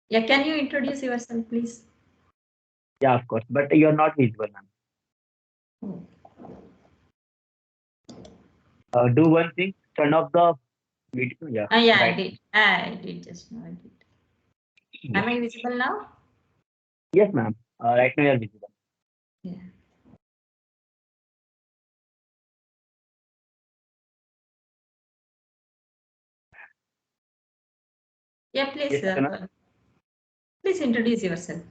Yeah, can you introduce yourself, please? Yeah, of course, but you're not visible, ma'am. Oh. Do one thing, turn off the video. Yeah, Yeah, I right. did. I did just now. I did. Yeah. Am I visible now? Yes, ma'am. Right now you're visible. Yeah. Yeah, Yes, please. ma'am. Please introduce yourself.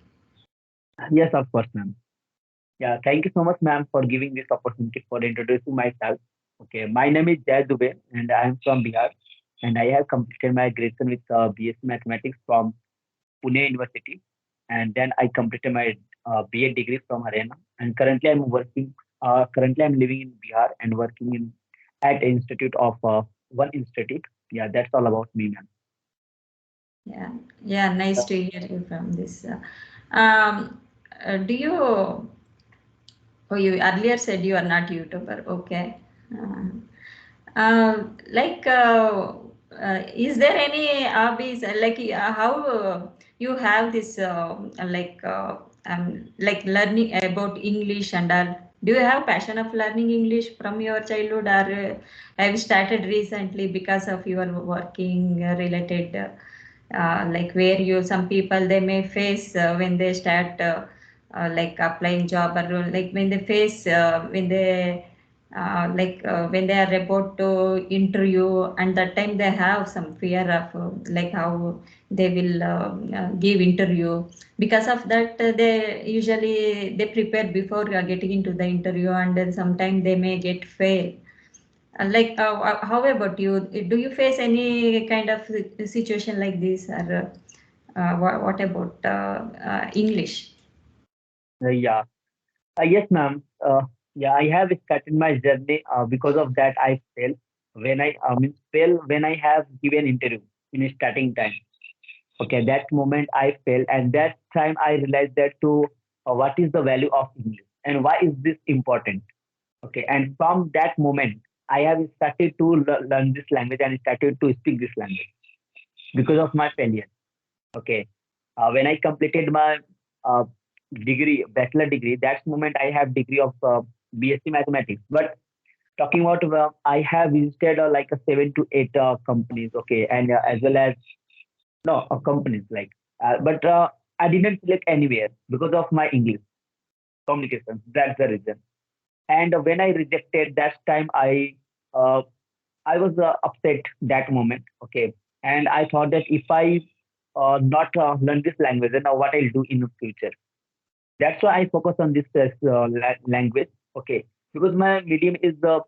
Yes, of course, ma'am. Yeah, thank you so much, ma'am, for giving this opportunity for introducing myself. Okay, my name is Jay Dubey, and I am from Bihar, and I have completed my graduation with BSc Mathematics from Pune University, and then I completed my BA degree from Haryana, and currently I'm working. Currently, I'm living in Bihar and working in at Institute of one institute. Yeah, that's all about me, ma'am. Yeah. Yeah. Nice to hear you from this. Um, do you? Oh, you earlier said you are not YouTuber. Okay. Like, is there any hobbies like how you have this like learning about English and all? Do you have passion of learning English from your childhood, or have you started recently because of your working related? Like where you some people they may face when they start like applying job, or like when they face when they when they are about to interview, and that time they have some fear of like how they will give interview. Because of that they usually they prepare before getting into the interview, and then sometimes they may get fail. How about you? Do you face any kind of situation like this, or what about English? Yeah. Yes, ma'am. Yeah, I have started my journey. Because of that, I fail when fail when I have given interview in a starting time. Okay, that moment I fail, and that time I realized that to what is the value of English and why is this important. Okay, and from that moment, I have started to learn this language and started to speak this language because of my failure. Okay, when I completed my uh, degree, bachelor degree, that moment I have degree of BSc Mathematics. But talking about, I have visited like a 7 to 8 companies. Okay, and as well as no companies like, but I didn't select anywhere because of my English communication. That's the reason. And when I rejected that time, uh, I was upset that moment. Okay, and I thought that if I not learn this language, then what I'll do in the future. That's why I focus on this language. Okay, because my medium is the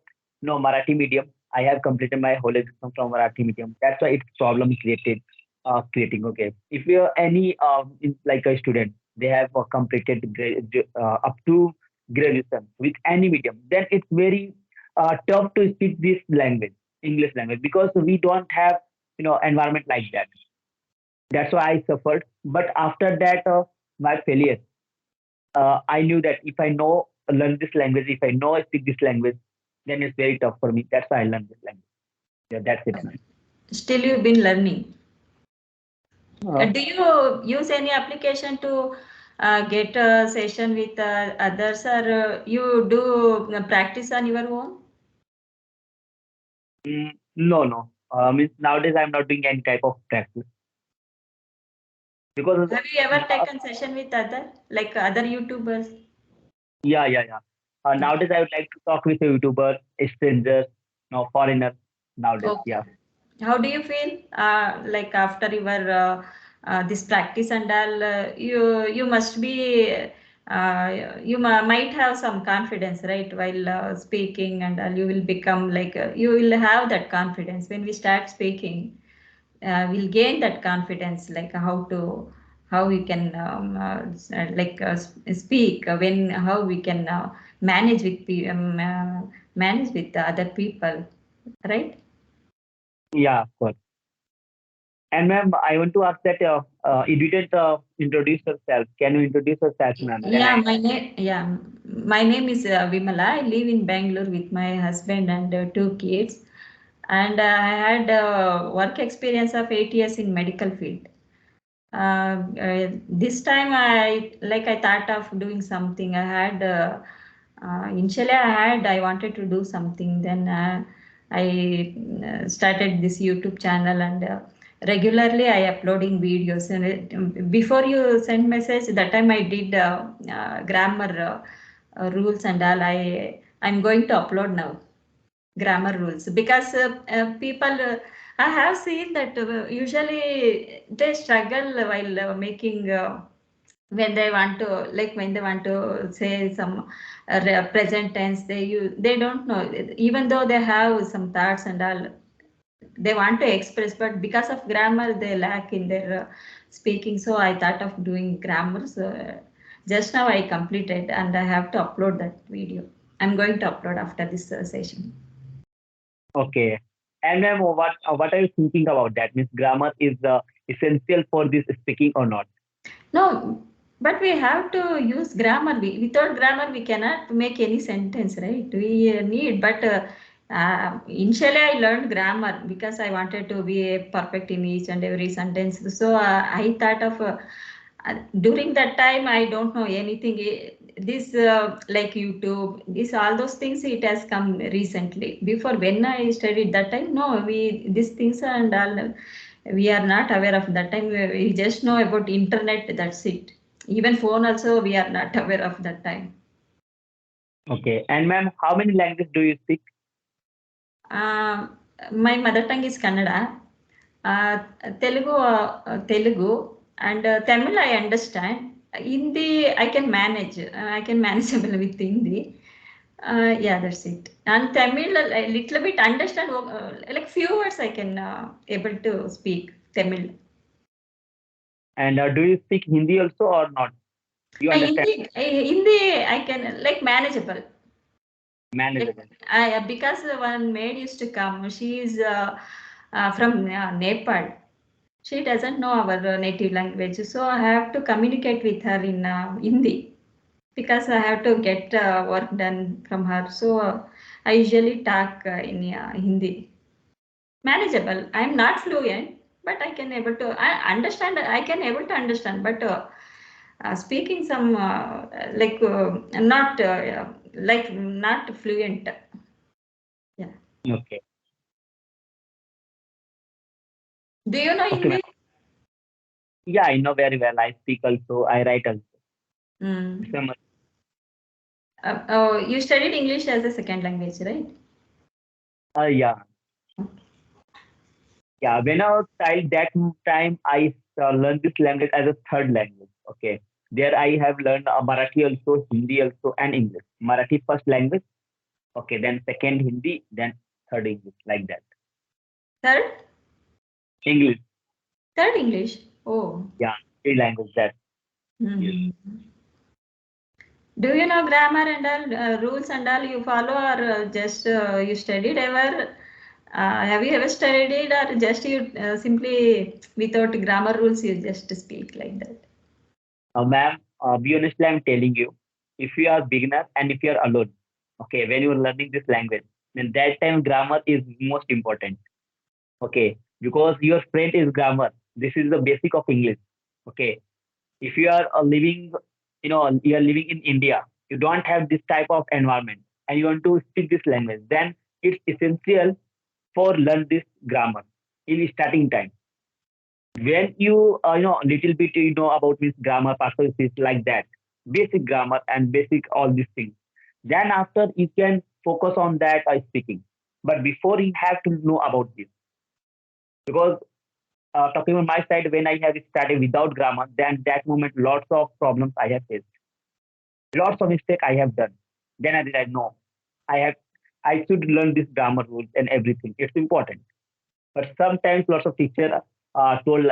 Marathi medium. I have completed my whole education from Marathi medium. That's why it's problem created creating. Okay, if you're any like a student, they have completed up to graduation with any medium, then it's very tough to speak this language, English language, because we don't have environment like that. That's why I suffered. But after that, my failure, I knew that if I know learn this language, if I know I speak this language, then it's very tough for me. That's why I learned this language. Yeah, that's it, man. Still, you've been learning. Uh, Do you use any application to get a session with others, or you do practice on your own? no, no. Means nowadays I'm not doing any type of practice because Have you ever taken session with other, like other YouTubers? yeah, yeah, yeah. Nowadays I would like to talk with a YouTuber, a stranger, no foreigner. Nowadays, yeah. Okay. How do you feel like after your this practice and all? You must be might have some confidence, right? While speaking and all, you will become like you will have that confidence when we start speaking. We'll gain that confidence, like how we can speak when how we can manage with manage with the other people, right? Yeah, of course. And ma'am, I want to ask that you didn't introduce yourself. Can you introduce yourself, ma'am? Then I My name is Vimala. I live in Bangalore with my husband and two kids. And I had work experience of 8 years in medical field. This time I thought of doing something. Initially I wanted to do something. Then I started this YouTube channel, and regularly I uploading videos. And before you send message, that time I did grammar rules and all. I'm going to upload now grammar rules, because people I have seen that usually they struggle while making when they want to say some present tense. They don't know, even though they have some thoughts and all, they want to express, but because of grammar they lack in their speaking. So I thought of doing grammar. So just now I completed, and I have to upload that video. I'm going to upload after this session. Okay. And ma'am, what are you thinking about that? Means grammar is essential for this speaking or not? No, but we have to use grammar. Without grammar, we cannot make any sentence, right? We need, but initially I learned grammar because I wanted to be perfect in each and every sentence. So I thought of during that time I don't know anything. This like YouTube, this all those things, it has come recently. Before, when I studied that time, no, we these things and all we are not aware of that time. We just know about internet, that's it. Even phone also we are not aware of that time. Okay. And ma'am, how many languages do you speak? um, my mother tongue is Kannada, uh, Telugu, and Tamil I understand. Hindi I can manage. I can manageable with Hindi. Yeah, that's it. And Tamil a little bit understand. Like few words I can able to speak Tamil. And do you speak Hindi also or not? You understand? Hindi I can like manageable. Like Manageable. because one maid used to come. She is from Nepal. She doesn't know our native language, so I have to communicate with her in Hindi, because I have to get work done from her. So I usually talk in Hindi. Manageable. I'm not fluent, but I can able to. I understand. I can able to understand, but speaking some not like not fluent. Yeah. Okay. Do you know Okay, ma'am. Hindi? Yeah, I know very well. I speak also. I write also. Mm. Some- Oh, you studied English as a second language, right? yeah. Yeah. When I was child, that time I learned this language as a third language. Okay. There I have learned Marathi also, Hindi also, and English. Marathi first language. Okay. Then second Hindi, then third English, like that. Third, English. third English. Oh. Yeah. Three language that. Yes. Mhm. Do you know grammar and all rules and all you follow, or just you studied ever? Have you ever studied, or just you simply without grammar rules you just speak like that? Ma'am, be honestly, I'm telling you, if you are beginner and if you are alone, okay, when you are learning this language, then that time grammar is most important. Okay, because your friend is grammar. This is the basic of English. Okay, if you are living, you are living in India, you don't have this type of environment, and you want to speak this language, then it's essential for learn this grammar in starting time. When you little bit about this grammar perspectives like that, basic grammar and basic all these things, then after you can focus on that speaking. But before you have to know about this, because talking on my side, when I have started without grammar, then that moment lots of problems I have faced, lots of mistake I have done. Then I realized, no, i have I should learn this grammar rules and everything, it's important. But sometimes lots of teachers told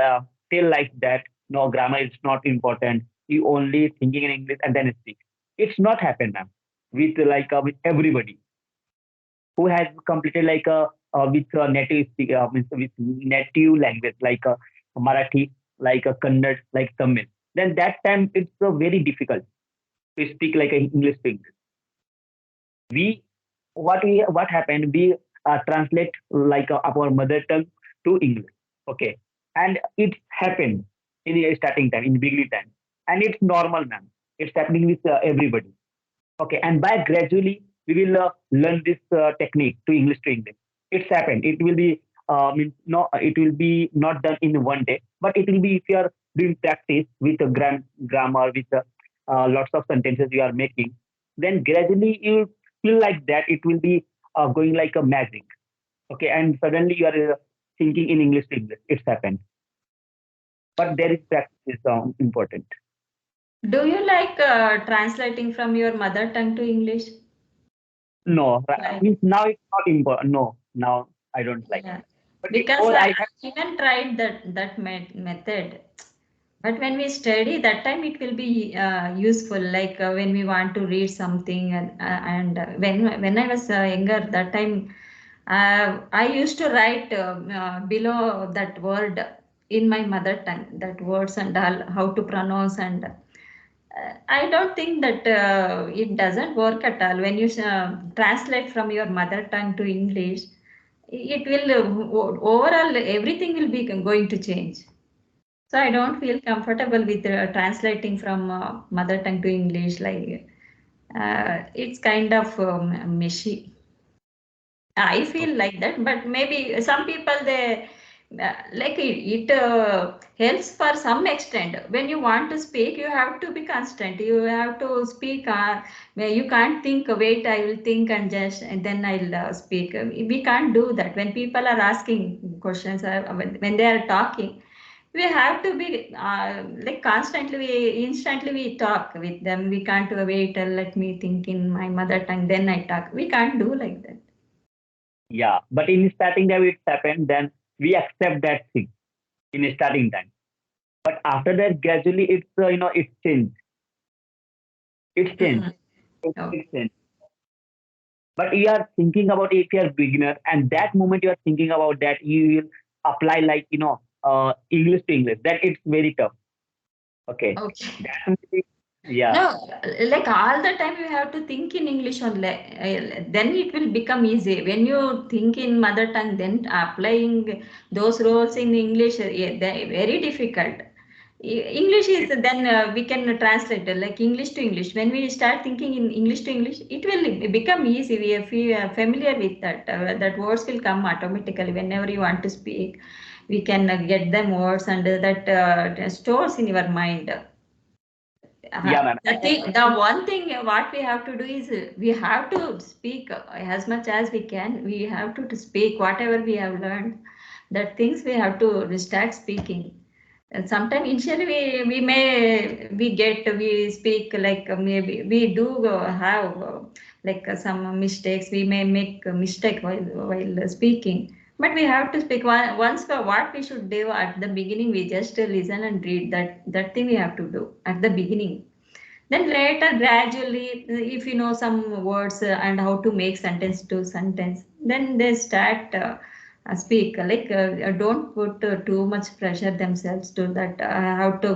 tell like that, no, grammar is not important. You only thinking in English and then speak. It's not happen, ma'am. With everybody who has completed with native means with native language Marathi, Kannada, like Tamil. Then that time it's very difficult to speak like an English speaker. We what happened, we translate our mother tongue to English. Okay, and it happened in a starting time, in beginning time. And it's normal, ma'am. It's happening with everybody. Okay, and by gradually we will learn this technique to English. It's happened. It will be means no, it will be not done in one day, but it will be if you are doing practice with grammar, with lots of sentences you are making, then gradually you feel like that it will be going like a magic. Okay, and suddenly you are thinking in English to English. It's happened, but there is practice is important. Do you like translating from your mother tongue to English? No, Like, means now it's not important. No, now I don't like. yeah, But because before I I had, even tried method. But when we study, that time it will be useful. Like when we want to read something, and when I was younger, that time I used to write below that word in my mother tongue, that words and all, how to pronounce. And I don't think that it doesn't work at all. When you translate from your mother tongue to English, it will overall everything will be going to change. So I don't feel comfortable with translating from mother tongue to English. Like it's kind of meshy. I feel okay, like that, but maybe some people they like it helps for some extent. When you want to speak, you have to be constant. You have to speak. Where you can't think. Wait, I will think and then I'll speak. We can't do that. When people are asking questions, when they are talking, we have to be like constantly. We instantly we talk with them. We can't wait. Let me think in my mother tongue. Then I talk. We can't do like that. yeah. But in starting time it's happened, then we accept that thing in starting time. But after that, gradually it's it's changed. It's changed. Mm. Oh. It's changed. But you are thinking about if you are beginner, and that moment you are thinking about that you will apply like English to English. Then it's very tough. Okay, Okay. that yeah, No, like all the time you have to think in English only. Then it will become easy. When you think in mother tongue, then applying those roles in English, very difficult. English is then we can translate like English to English. When we start thinking in English to English, it will become easy. If we are familiar with that, that words will come automatically whenever you want to speak. We can get them words and that stores in your mind. yeah, ma'am. The one thing what we have to do is we have to speak as much as we can. We have to speak whatever we have learned. That things we have to start speaking. And sometimes initially we speak like maybe we do have like some mistakes. We may make a mistake while speaking. But we have to speak once for what we should do at the beginning. We just listen and read that thing we have to do at the beginning. Then later, gradually, if you know some words and how to make sentence to sentence, then they start speak. Like don't put too much pressure themselves to that. How to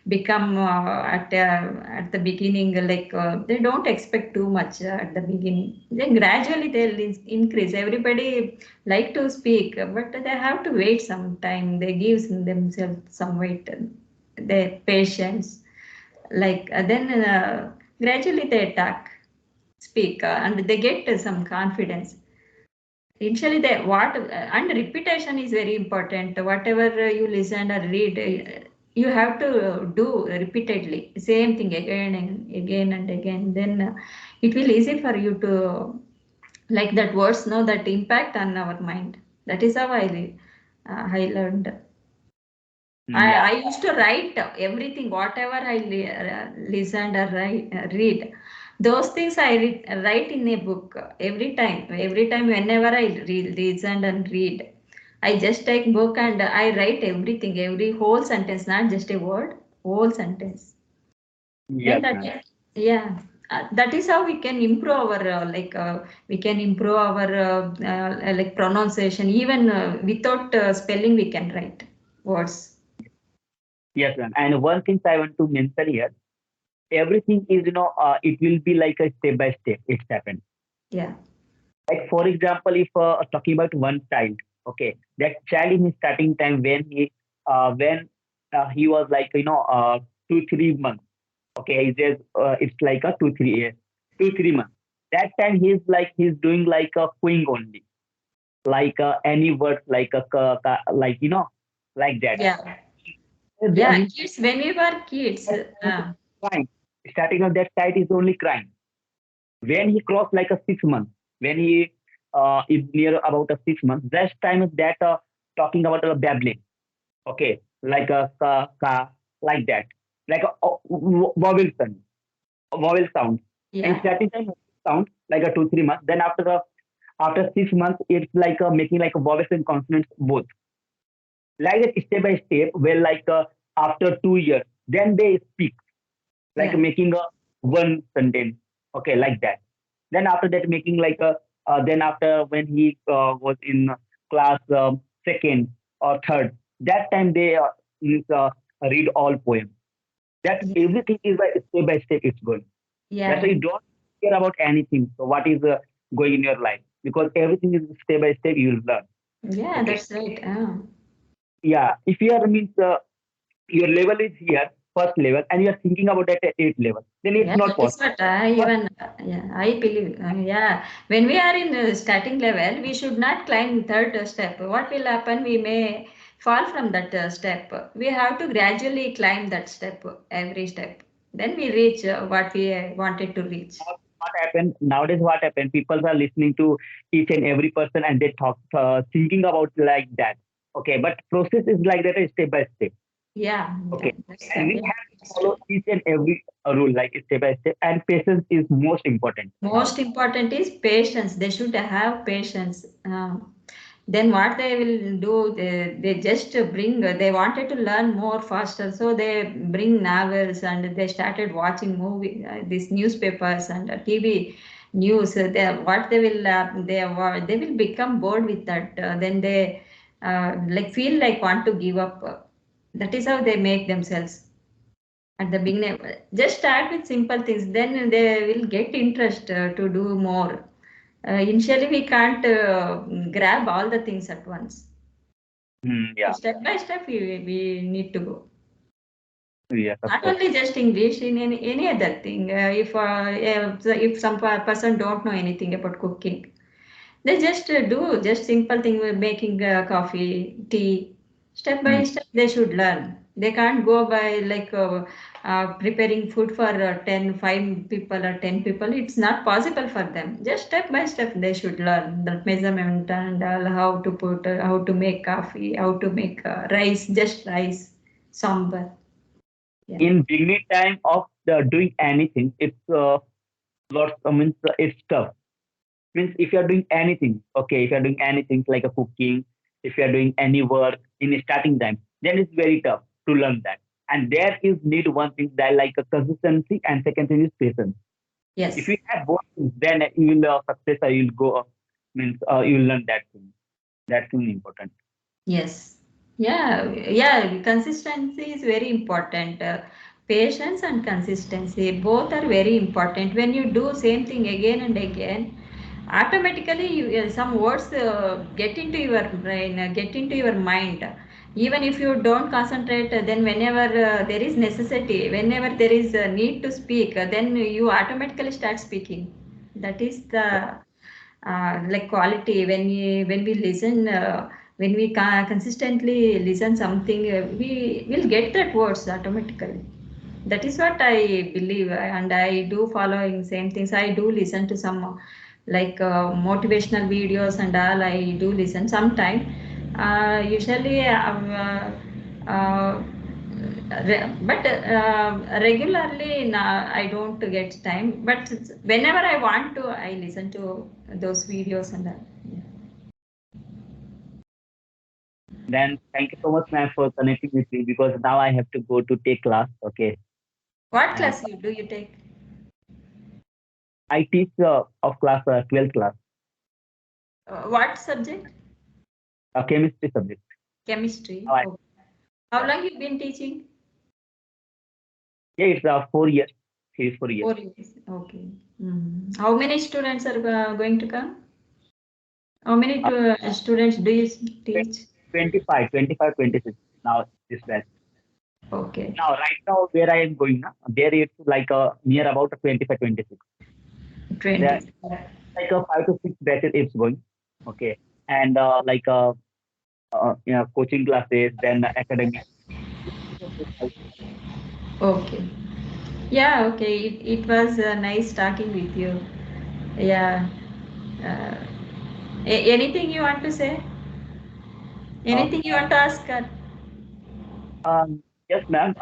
become at the beginning. Like they don't expect too much at the beginning. Then gradually they'll increase. Everybody like to speak, but they have to wait some time. They give themselves some wait. Their patience like then gradually they talk speak and they get some confidence. Initially they what and repetition is very important. Whatever you listen or read, you have to do repeatedly same thing again and again and again. Then it will easy for you to like that words know that impact on our mind. That is how I learned. Yeah, I used to write everything, whatever I listened or read. Those things I write in a book every time. Every time, whenever I listen and read, I just take book and I write everything, every whole sentence, not just a word, whole sentence. Then yes, that, ma'am. yeah, that is how we can improve our we can improve our like pronunciation. Even without spelling, we can write words. Yes, ma'am. And one thing I want to mention here, everything is it will be like a step by step. It's happened. Yeah. Like for example, if talking about one child, okay, that child in his starting time when he was like 2 3 months. Okay, he says it's like a 2 3 months. That time he's doing like a queen only, like any words like a like like that. Yeah. Then Yeah, he kids, when we were kids, crying. Starting of that side is only crying. When he crossed like a 6 months, when he is near about a 6 months, that time is that talking about babbling. Okay, like a like that, like a vowel sound. And yeah, starting time sound like a 2 3 months. Then after 6 months, it's like making like a vowels and consonants both. Like that step by step. Well, like after 2 years, then they speak like yeah, making a one sentence. Okay, like that. Then after that, making like a then after when he was in class second or third, that time they means, read all poems. That yeah, everything is by step it's going. That's why yeah, you don't care about anything. So what is going in your life, because everything is step by step you will learn. yeah, Okay. that's right. Yeah. If you are means your level is here first level and you are thinking about that at eighth level, then it's Yeah, not that is possible. what I First, even, yeah, I believe. Yeah, when we are in starting level, we should not climb third step. What will happen? We may fall from that step. We have to gradually climb that step, every step. Then we reach what we wanted to reach. what happened nowadays? What happened? People are listening to each and every person and they talk thinking about like that. Okay, but process is like that, step by step. Yeah, Okay, that's and we yeah, have to that's follow true. each and every rule like step by step, and patience is most important Most nowadays. important is patience. They should have patience. Then what they will do, they just bring, they wanted to learn more faster. So they bring novels and they started watching movie, these newspapers and TV news. What they will, they will become bored with that. Then they like feel like want to give up. That is how they make themselves at the beginning. Just start with simple things, then they will get interest to do more. Initially we can't grab all the things at once. Yeah, Step by step we need to go. yes, of Not course. only just English, in any other thing. If some person don't know anything about cooking, they just do just simple thing with making coffee, tea. Step by Hmm. step, they should learn. They can't go by like preparing food for 5 people or 10 people. It's not possible for them. Just step by step, they should learn the measurement and how to put, how to make coffee, how to make rice, just rice, sambar. Yeah. In beginning time of doing anything, it's lots. Means it's tough. Means if you are doing anything, okay, if you are doing anything like a cooking, if you are doing any work in starting time, then it's very tough to learn that. And there is need one thing that like a consistency, and second thing is patience. If Yes. you have both things, then you will success or you'll go means you will learn that thing. That thing important. Yes. Yeah, yeah, consistency is very important. Patience and consistency both are very important. When you do same thing again and again, automatically some words get into your brain, get into your mind. Even if you don't concentrate, then whenever there is necessity, whenever there is a need to speak, then you automatically start speaking. That is the like quality. When we listen, when we consistently listen something, we will get that words automatically. That is what I believe, and I do following same things. I do listen to some like motivational videos and all. I do listen sometime. Usually uh, but regularly I don't get time, but whenever I want to, I listen to those videos and all. Yeah. Then thank you so much, ma'am, for connecting with me, because now I have to go to take class. Okay, What and class you do you take? I teach of class 12th class, What subject? chemistry subject. Chemistry. Now I, Oh. How yeah, long you been teaching? yeah, it's 4 years. 4 years. 4 years. Okay. How many students are going to come? How many Uh, students do you teach? 25, 25, 26 now this batch. Okay. Now, right now, where I am going, there it's like near about 25, 26. 20. There like a 5 to 6 batches it's going. Okay. And coaching classes, then academic. Okay. Yeah, okay. It was nice talking with you. Yeah. Uh, anything you want to say? Uh, Anything you want to ask her? yes, ma'am.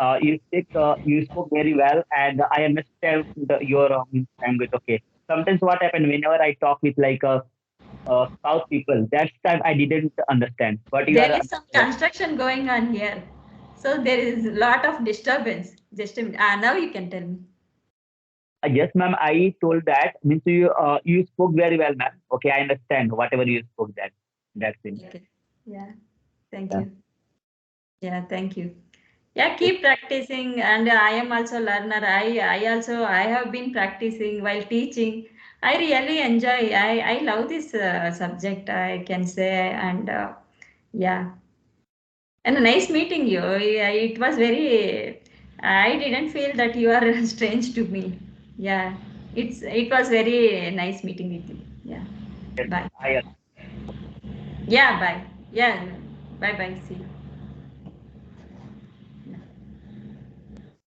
You spoke very well, and I understand your language. Okay. Sometimes what happened whenever I talk with South people, that time I didn't understand. But you There are is some construction going on here. So there is a lot of disturbance. Just a minute. Now you can tell me. yes, ma'am. I told that means you spoke very well, ma'am. Okay, I understand whatever you spoke. That's it. Okay. Yeah. Thank Yeah. you. Yeah, thank you. Yeah, keep practicing. And I am also learner. I have been practicing while teaching. I really enjoy. I love this subject. I can say. And yeah, and nice meeting you. Yeah, it was very. I didn't feel that you are strange to me. Yeah, it was very nice meeting with you. Yeah. Yes, Bye. I Yeah. Bye. Yeah. Bye. Bye. See you.